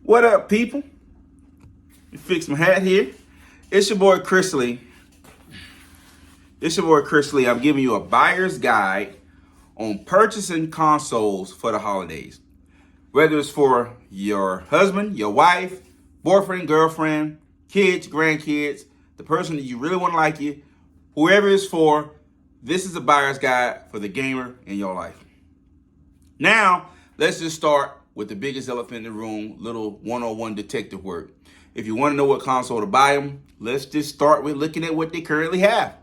What up, people? You fix my hat here. It's your boy Chris Lee. I'm giving you a buyer's guide on purchasing consoles for the holidays. Whether it's for your husband, your wife, boyfriend, girlfriend, kids, grandkids, the person that you really want to like you, whoever it's for, this is a buyer's guide for the gamer in your life. Now, let's just start with the biggest elephant in the room, little one-on-one detective work. If you want to know what console to buy them, let's just start with looking at what they currently have.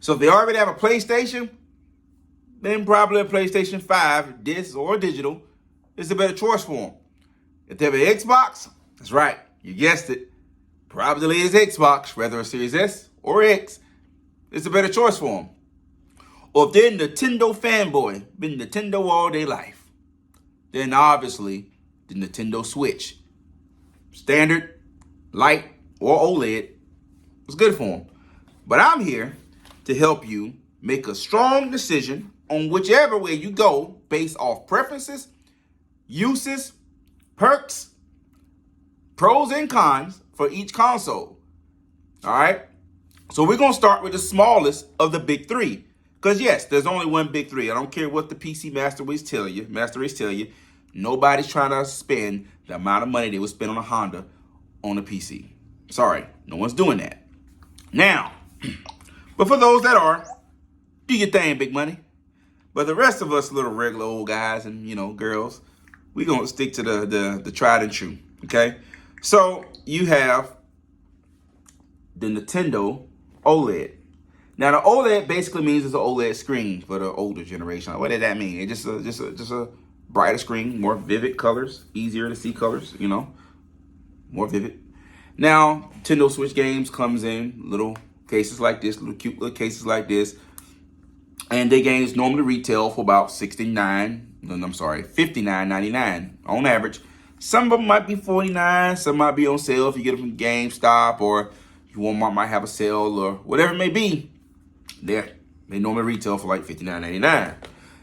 So if they already have a PlayStation, then probably a PlayStation 5, disc or digital, is a better choice for them. If they have an Xbox, that's right, you guessed it, probably is Xbox, whether a Series S or X, it's a better choice for them. Or if they're a Nintendo fanboy, been Nintendo all day life, then obviously the Nintendo Switch, standard, light, or OLED, is good for them. But I'm here to help you make a strong decision on whichever way you go based off preferences, uses, perks, pros and cons for each console. All right? So we're going to start with the smallest of the big three. Because yes, there's only one big three. I don't care what the PC Master Race tell you. Nobody's trying to spend the amount of money they would spend on a Honda on a PC. Sorry, no one's doing that. Now, but for those that are, do your thing, big money. But the rest of us little regular old guys and, girls, we're going to stick to the tried and true, okay? So you have the Nintendo OLED. Now, the OLED basically means it's an OLED screen for the older generation. What does that mean? It's just a brighter screen, more vivid colors, easier to see colors, more vivid. Now, Nintendo Switch games comes in little cases like this, cute little cases like this. And their games normally retail for about $59.99 on average. Some of them might be $49, some might be on sale if you get them from GameStop, or Walmart might have a sale, or whatever it may be. They normally retail for like $59.99.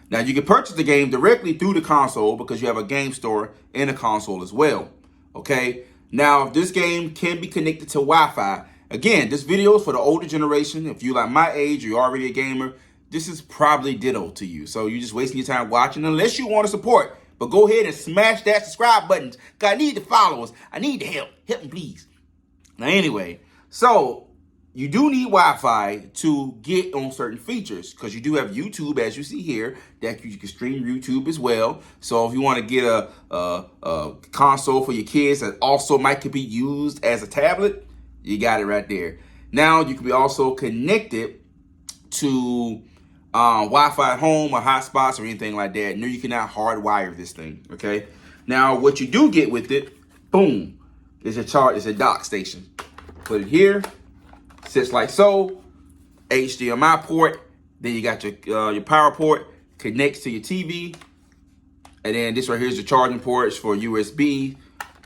Now, you can purchase the game directly through the console because you have a game store in the console as well. Okay? Now, this game can be connected to Wi-Fi. Again, this video is for the older generation. If you're like my age, you're already a gamer, this is probably ditto to you. So you're just wasting your time watching unless you want to support. But go ahead and smash that subscribe button. Because I need the followers. I need the help. Help me, please. Now, anyway, so you do need Wi-Fi to get on certain features because you do have YouTube, as you see here, that you can stream YouTube as well. So if you want to get a console for your kids that also might be used as a tablet, you got it right there. Now you can be also connected to Wi-Fi at home or hotspots or anything like that. No, you cannot hardwire this thing. Okay. Now what you do get with it, boom, is a dock station. Put it here. Sits like so, HDMI port, then you got your power port, connects to your TV, and then this right here is the charging ports for USB.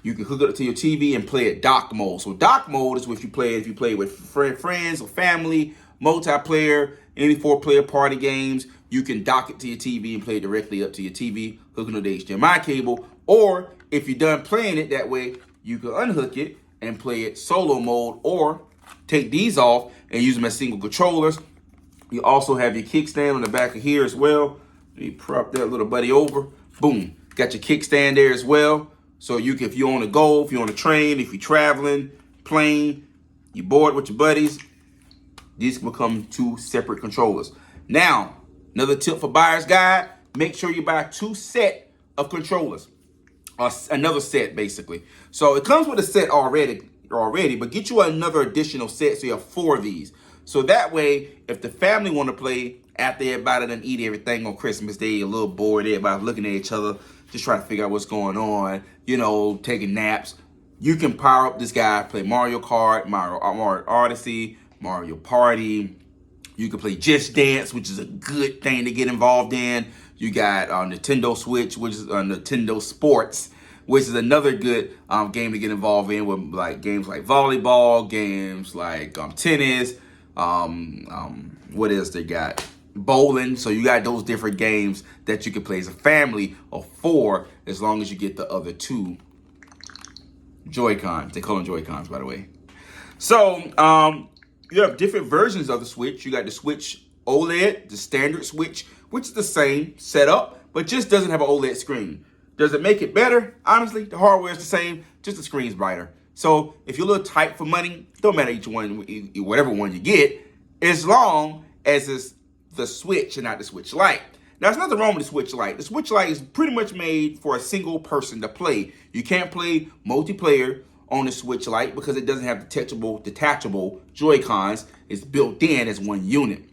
You can hook it up to your TV and play it dock mode. So dock mode is if you play with friends or family, multiplayer, any 4-player party games, you can dock it to your TV and play it directly up to your TV, hooking up the HDMI cable. Or if you're done playing it that way, you can unhook it and play it solo mode, or take these off and use them as single controllers. You also have your kickstand on the back of here as well. You prop that little buddy over. Boom. Got your kickstand there as well. So you can, if you're on the go, if you're on a train, if you're traveling, plane, you're bored with your buddies, these can become 2 separate controllers. Now, another tip for buyer's guide, make sure you buy 2 sets of controllers. Another set, basically. So it comes with a set already, but get you another additional set so you have 4 of these. So that way, if the family want to play after everybody done eat everything on Christmas Day, a little bored, everybody looking at each other, just trying to figure out what's going on, taking naps, you can power up this guy, play Mario Kart, Mario Odyssey, Mario Party. You can play Just Dance, which is a good thing to get involved in. You got Nintendo Switch, which is Nintendo Sports, which is another good game to get involved in, with games like volleyball, games like tennis. What else they got? Bowling. So you got those different games that you can play as a family of 4, as long as you get the other 2 Joy-Cons. They call them Joy-Cons, by the way. So, you have different versions of the Switch. You got the Switch OLED, the standard Switch, which is the same setup, but just doesn't have an OLED screen. Does it make it better? Honestly, the hardware is the same, just the screen's brighter. So if you're a little tight for money, don't matter each one, whatever one you get, as long as it's the Switch and not the Switch Lite. Now, there's nothing wrong with the Switch Lite. The Switch Lite is pretty much made for a single person to play. You can't play multiplayer on the Switch Lite because it doesn't have detachable Joy-Cons. It's built in as one unit.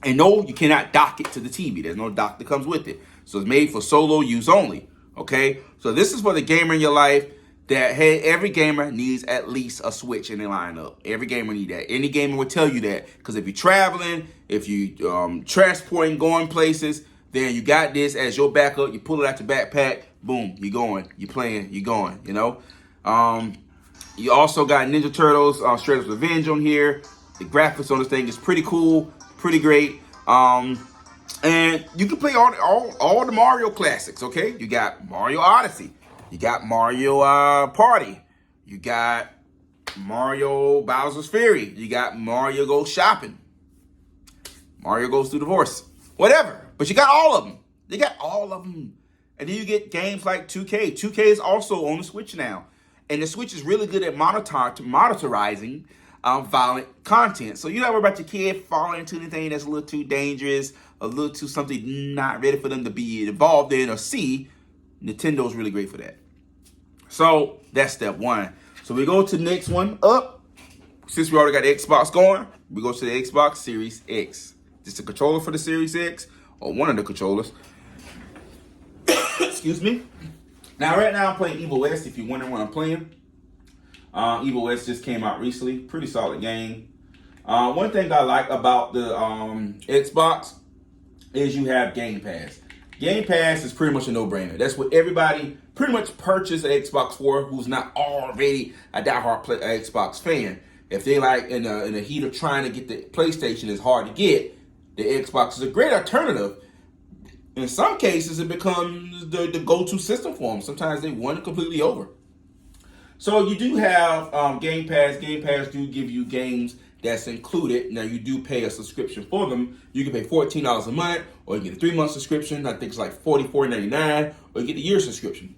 And no, you cannot dock it to the TV. There's no dock that comes with it. So it's made for solo use only. Okay? So this is for the gamer in your life that, hey, every gamer needs at least a Switch in their lineup. Every gamer need that. Any gamer will tell you that. Because if you're traveling, if you transporting, going places, then you got this as your backup. You pull it out your backpack. Boom. You're going. You're playing. You're going. You know? You also got Ninja Turtles, Shredder's Revenge on here. The graphics on this thing is pretty cool. Pretty great. And you can play all the Mario classics, okay? You got Mario Odyssey. You got Mario Party. You got Mario Bowser's Fury. You got Mario Goes Shopping. Mario Goes Through Divorce. Whatever. But you got all of them. You got all of them. And then you get games like 2K. 2K is also on the Switch now. And the Switch is really good at monitoring violent content. So you don't worry about your kid falling into anything that's a little too dangerous, a little too something not ready for them to be involved in or see. Nintendo's really great for that. So that's step one. So we go to the next one up. Since we already got the Xbox going, we go to the Xbox Series X. Just a controller for the Series X, or one of the controllers. Excuse me. Now, right now I'm playing Evil West, if you're wondering what I'm playing. Evil West just came out recently. Pretty solid game. One thing I like about the Xbox is you have Game Pass. Game Pass is pretty much a no-brainer. That's what everybody pretty much purchased an Xbox for who's not already a diehard Xbox fan. If they like in the heat of trying to get the PlayStation is hard to get, the Xbox is a great alternative. In some cases, it becomes the go-to system for them. Sometimes they won it completely over. So you do have Game Pass. Game Pass do give you games that's included. Now, you do pay a subscription for them. You can pay $14 a month, or you get a 3-month subscription. I think it's like $44.99, or you get a year subscription.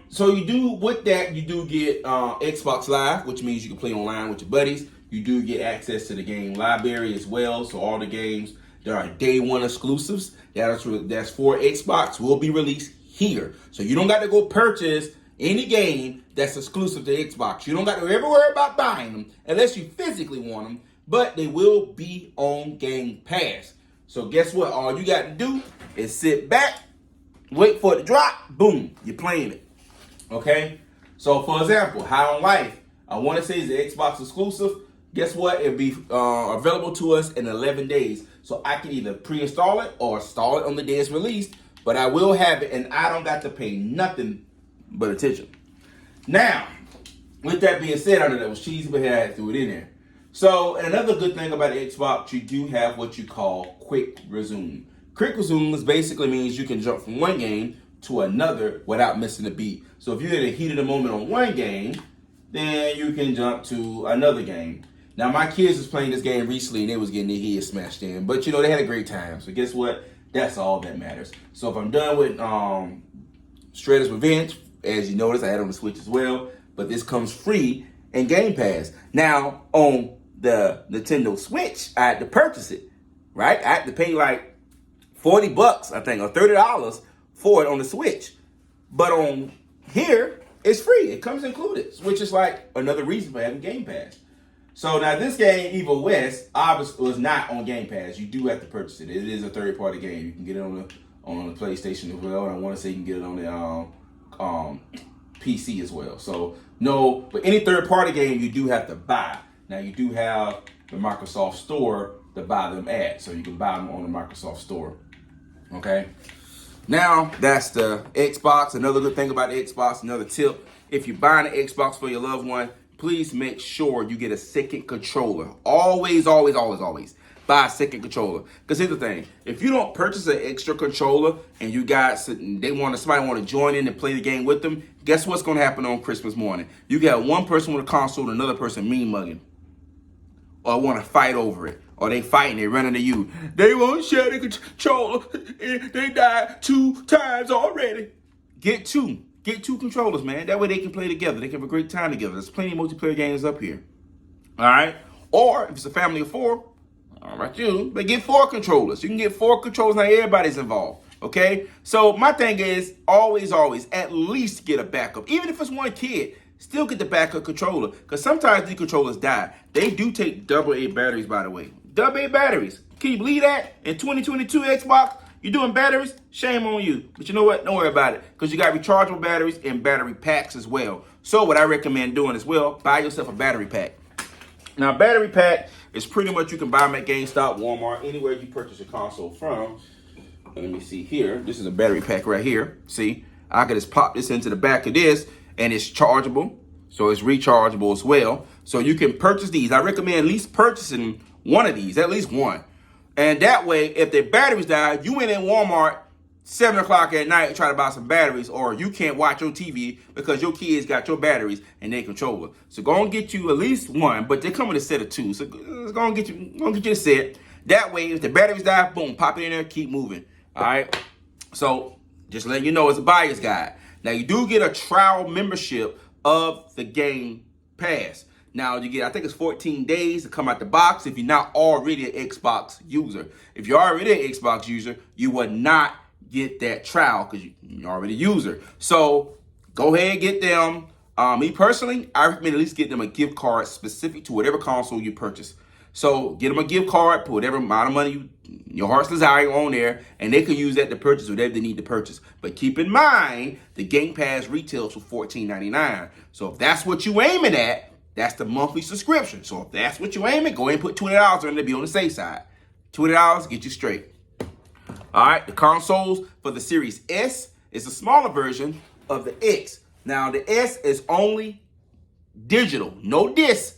So you do, with that, you do get Xbox Live, which means you can play online with your buddies. You do get access to the game library as well. So all the games that are day one exclusives that's for Xbox will be released here. So you don't got to go purchase any game that's exclusive to Xbox. You don't got to ever worry about buying them unless you physically want them, but they will be on Game Pass. So guess what? All you got to do is sit back, wait for it to drop, boom, you're playing it. Okay? So for example, High on Life, I want to say is the Xbox exclusive. Guess what? It'll be available to us in 11 days. So I can either pre-install it or install it on the day it's released, but I will have it and I don't got to pay nothing but attention. Now, with that being said, I know that was cheesy, but I had to throw it in there. So, and another good thing about the Xbox, you do have what you call Quick Resume. Quick Resume basically means you can jump from one game to another without missing a beat. So if you're in the heat of the moment on one game, then you can jump to another game. Now, my kids was playing this game recently and they was getting their heads smashed in. But, you know, they had a great time. So guess what? That's all that matters. So if I'm done with Shredder's Revenge, as you notice, I had it on the Switch as well. But this comes free in Game Pass. Now, on the Nintendo Switch, I had to purchase it, right? I had to pay like $40, I think, or $30 for it on the Switch. But on here, it's free. It comes included, which is like another reason for having Game Pass. So now this game, Evil West, obviously was not on Game Pass. You do have to purchase it. It is a third-party game. You can get it on the PlayStation as well. And I want to say you can get it on the PC as well. So no, but any third-party game you do have to buy. Now you do have the Microsoft Store to buy them at, so you can buy them on the Microsoft Store. Okay. Now that's the Xbox. Another good thing about the Xbox, another tip: if you're buying an Xbox for your loved one, please make sure you get a second controller. Always, always, always, always. buy a second controller. Because here's the thing: if you don't purchase an extra controller and you guys somebody want to join in and play the game with them, guess what's going to happen on Christmas morning? You got one person with a console and another person mean mugging, or want to fight over it, or they fighting, they running to you. They won't share the controller. They died 2 times already. Get two controllers, man. That way they can play together. They can have a great time together. There's plenty of multiplayer games up here. All right. Or if it's a family of 4, all right, but get 4 controllers. You can get 4 controllers. Not everybody's involved. Okay. So my thing is always, at least get a backup. Even if it's one kid, still get the backup controller. Because sometimes these controllers die. They do take AA batteries, by the way. AA batteries. Can you believe that? In 2022 Xbox, you're doing batteries? Shame on you. But you know what? Don't worry about it. Because you got rechargeable batteries and battery packs as well. So what I recommend doing as well, buy yourself a battery pack. Now, battery pack is pretty much you can buy them at GameStop, Walmart, anywhere you purchase a console from. Let me see here. This is a battery pack right here. See? I can just pop this into the back of this, and it's chargeable. So it's rechargeable as well. So you can purchase these. I recommend at least purchasing one of these, at least one. And that way, if their batteries die, you went in Walmart 7 o'clock at night and try to buy some batteries, or you can't watch your TV because your kids got your batteries and their controller. So go and get you at least one, but they come with a set of 2. So go and get you a set. That way, if the batteries die, boom, pop it in there, keep moving. All right. So just letting you know, it's a buyer's guide. Now you do get a trial membership of the Game Pass. Now you get, I think it's 14 days to come out the box if you're not already an Xbox user. If you're already an Xbox user, you would not get that trial because you're already a user. So go ahead and get them. Me personally, I recommend at least get them a gift card specific to whatever console you purchase. So get them a gift card, put whatever amount of money your heart's desire on there, and they can use that to purchase whatever they need to purchase. But keep in mind, the Game Pass retails for $14.99. So if that's what you're aiming at, that's the monthly subscription. So if that's what you're aiming, go ahead and put $20 on it to be on the safe side. $20 get you straight. All right, the consoles for the Series S is a smaller version of the X. Now, the S is only digital, no disc,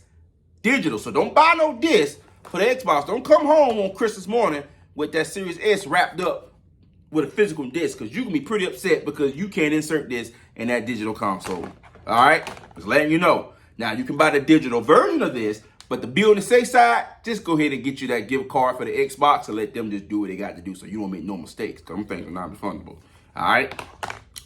digital. So don't buy no disc for the Xbox. Don't come home on Christmas morning with that Series S wrapped up with a physical disc, because you can be pretty upset because you can't insert this in that digital console. All right, just letting you know. Now, you can buy the digital version of this, but to be on the safe side, just go ahead and get you that gift card for the Xbox and let them just do what they got to do so you don't make no mistakes, because them things are non-refundable. All right?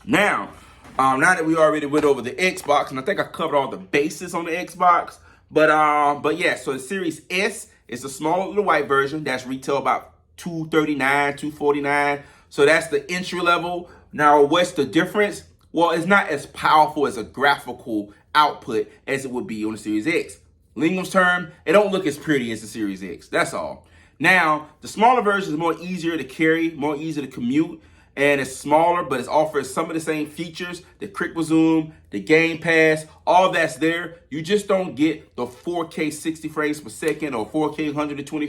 Now that we already went over the Xbox, and I think I covered all the bases on the Xbox, but yeah, so the Series S is a smaller little white version that's retail about $239, $249. So that's the entry level. Now, what's the difference? Well, it's not as powerful as a graphical output as it would be on the Series X. Lingham's term, it don't look as pretty as the Series X. That's all. Now, the smaller version is more easier to carry, more easier to commute, and it's smaller, but it offers some of the same features, the quick resume, the Game Pass, all that's there. You just don't get the 4K 60 frames per second or 4K 120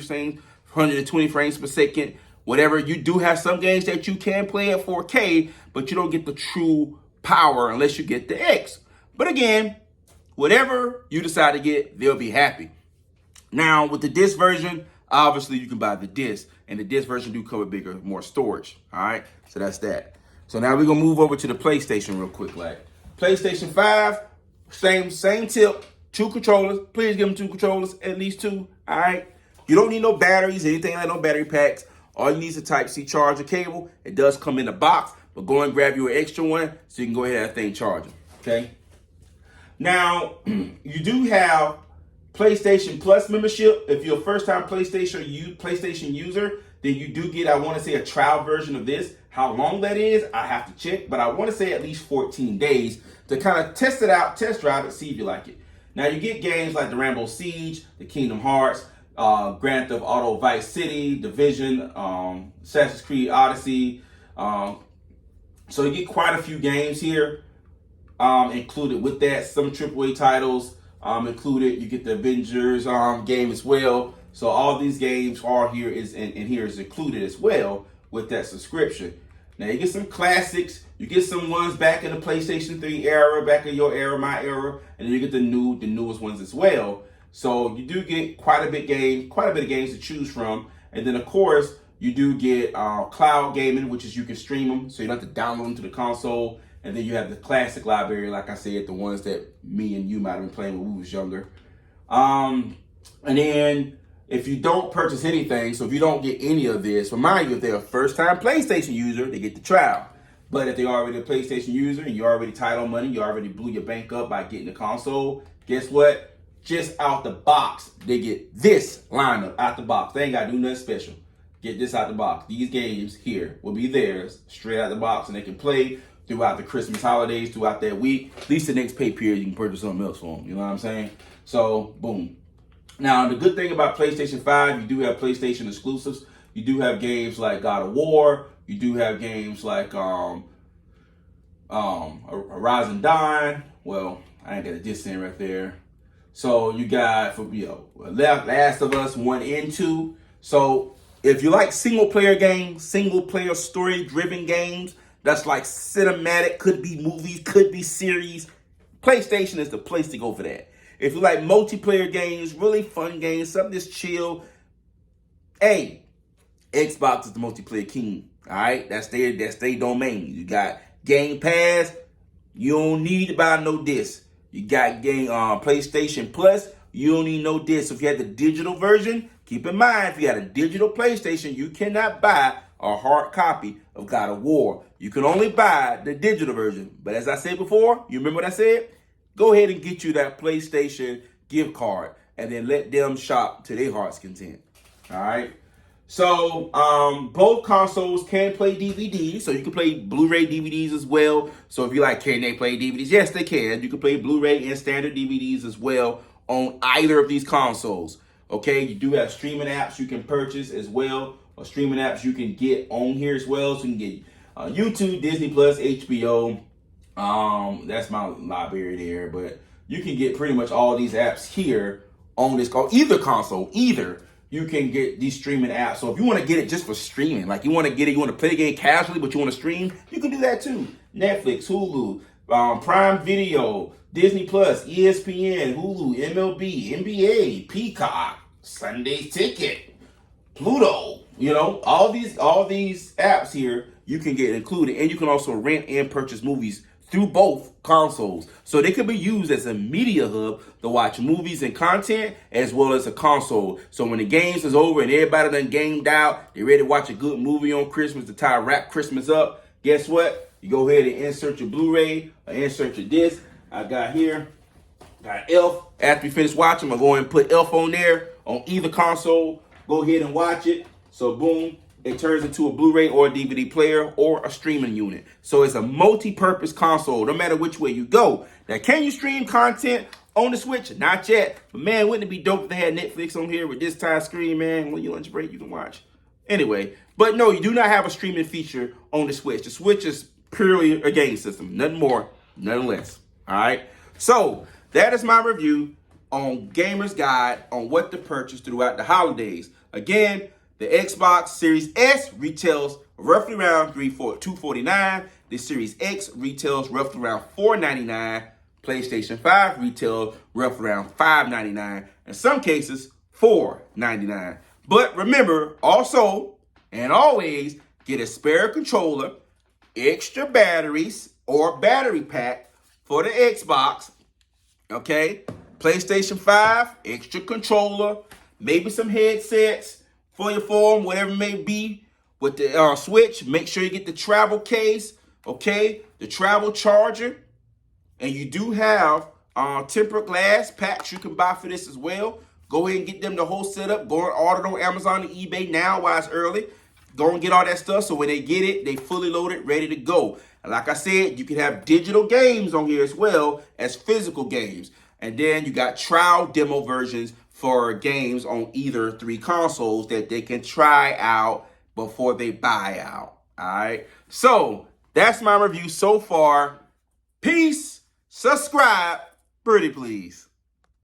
frames per second. Whatever, you do have some games that you can play at 4K, but you don't get the true power unless you get the X. But again, whatever you decide to get, they'll be happy. Now, with the disc version, obviously you can buy the disc, and the disc version do come with bigger, more storage. All right, so that's that. So now we're gonna move over to the PlayStation real quick. Like PlayStation 5, same tip. 2 controllers. Please give them 2 controllers, at least 2. All right. You don't need no batteries, anything like no battery packs. All you need is a Type-C charger cable. It does come in a box, but go and grab you an extra one so you can go ahead and have that thing charging. Okay. Now, you do have PlayStation Plus membership. If you're a first-time PlayStation user, then you do get, I want to say, a trial version of this. How long that is, I have to check, but I want to say at least 14 days to kind of test it out, test drive it, see if you like it. Now, you get games like the Rainbow Siege, the Kingdom Hearts, Grand Theft Auto Vice City, Division, Assassin's Creed Odyssey. So you get quite a few games here. Included with that, some AAA titles included. You get the Avengers game as well. So all these games are here here is included as well with that subscription. Now you get some classics. You get some ones back in the PlayStation 3 era, back in your era, my era, and then you get the newest ones as well. So you do get quite a bit of games to choose from. And then of course, you do get cloud gaming, which is you can stream them, so you don't have to download them to the console. And then you have the classic library, like I said, the ones that me and you might have been playing when we was younger. And then if you don't purchase anything, so if you don't get any of this, remind you, if they're a first-time PlayStation user, they get the trial. But if they're already a PlayStation user and you already title money, you already blew your bank up by getting the console, guess what? Just out the box, they get this lineup out the box. They ain't got to do nothing special. Get this out the box. These games here will be theirs straight out the box, and they can play throughout the Christmas holidays, throughout that week. At least the next pay period, you can purchase something else for them. You know what I'm saying? So, boom. Now, the good thing about PlayStation 5, you do have PlayStation exclusives. You do have games like God of War. You do have games like Horizon Dawn. Well, I ain't got a diss in right there. So you got Last of Us 1 and 2. So if you like single player games, single player story driven games, that's like cinematic, could be movies, could be series, PlayStation is the place to go for that. If you like multiplayer games, really fun games, something that's chill, hey, Xbox is the multiplayer king. All right, that's their domain. You got Game Pass. You don't need to buy no disc. You got PlayStation Plus. You don't need no disc. So if you had the digital version, keep in mind, if you had a digital PlayStation, you cannot buy a hard copy of God of War. You can only buy the digital version. But as I said before, you remember what I said? Go ahead and get you that PlayStation gift card and then let them shop to their heart's content. All right. So both consoles can play DVDs, so you can play Blu-ray DVDs as well. So if you like, can they play DVDs? Yes, they can. You can play Blu-ray and standard DVDs as well on either of these consoles. Okay, you do have streaming apps you can purchase as well, or streaming apps you can get on here as well. So you can get YouTube, Disney Plus, HBO. That's my library there, but you can get pretty much all these apps here on this either console, you can get these streaming apps. So if you want to get it just for streaming, like you want to get it, you want to play the game casually, but you want to stream, you can do that too. Netflix, Hulu, Prime Video, Disney Plus, ESPN, Hulu, MLB, NBA, Peacock, Sunday Ticket, Pluto. You know, all these apps here you can get included, and you can also rent and purchase movies through both consoles. So they could be used as a media hub to watch movies and content, as well as a console. So when the games is over and everybody done gamed out, they ready to watch a good movie on Christmas to wrap Christmas up, guess what? You go ahead and insert your Blu-ray or insert your disc. I got Elf. After you finish watching, I'm going to put Elf on there on either console. Go ahead and watch it. So boom, it turns into a Blu-ray or a DVD player or a streaming unit. So it's a multi-purpose console, no matter which way you go. Now, can you stream content on the Switch? Not yet. But man, wouldn't it be dope if they had Netflix on here with this time screen, man? When you lunch break, you can watch. Anyway, but no, you do not have a streaming feature on the Switch. The Switch is purely a game system. Nothing more, nothing less. All right? So that is my review on Gamer's Guide on what to purchase throughout the holidays. Again, the Xbox Series S retails roughly around $249. The Series X retails roughly around $499. PlayStation 5 retails roughly around $599. In some cases, $499. But remember, also and always, get a spare controller, extra batteries, or battery pack for the Xbox. Okay? PlayStation 5, extra controller, maybe some headsets for your phone, whatever it may be. With the Switch, make sure you get the travel case, okay? The travel charger. And you do have tempered glass packs you can buy for this as well. Go ahead and get them the whole setup. Go and order it on Amazon and eBay now while it's early. Go and get all that stuff so when they get it, they fully loaded, ready to go. And like I said, you can have digital games on here as well as physical games. And then you got trial demo versions for games on either 3 consoles that they can try out before they buy out. All right. So that's my review so far. Peace. Subscribe. Pretty please.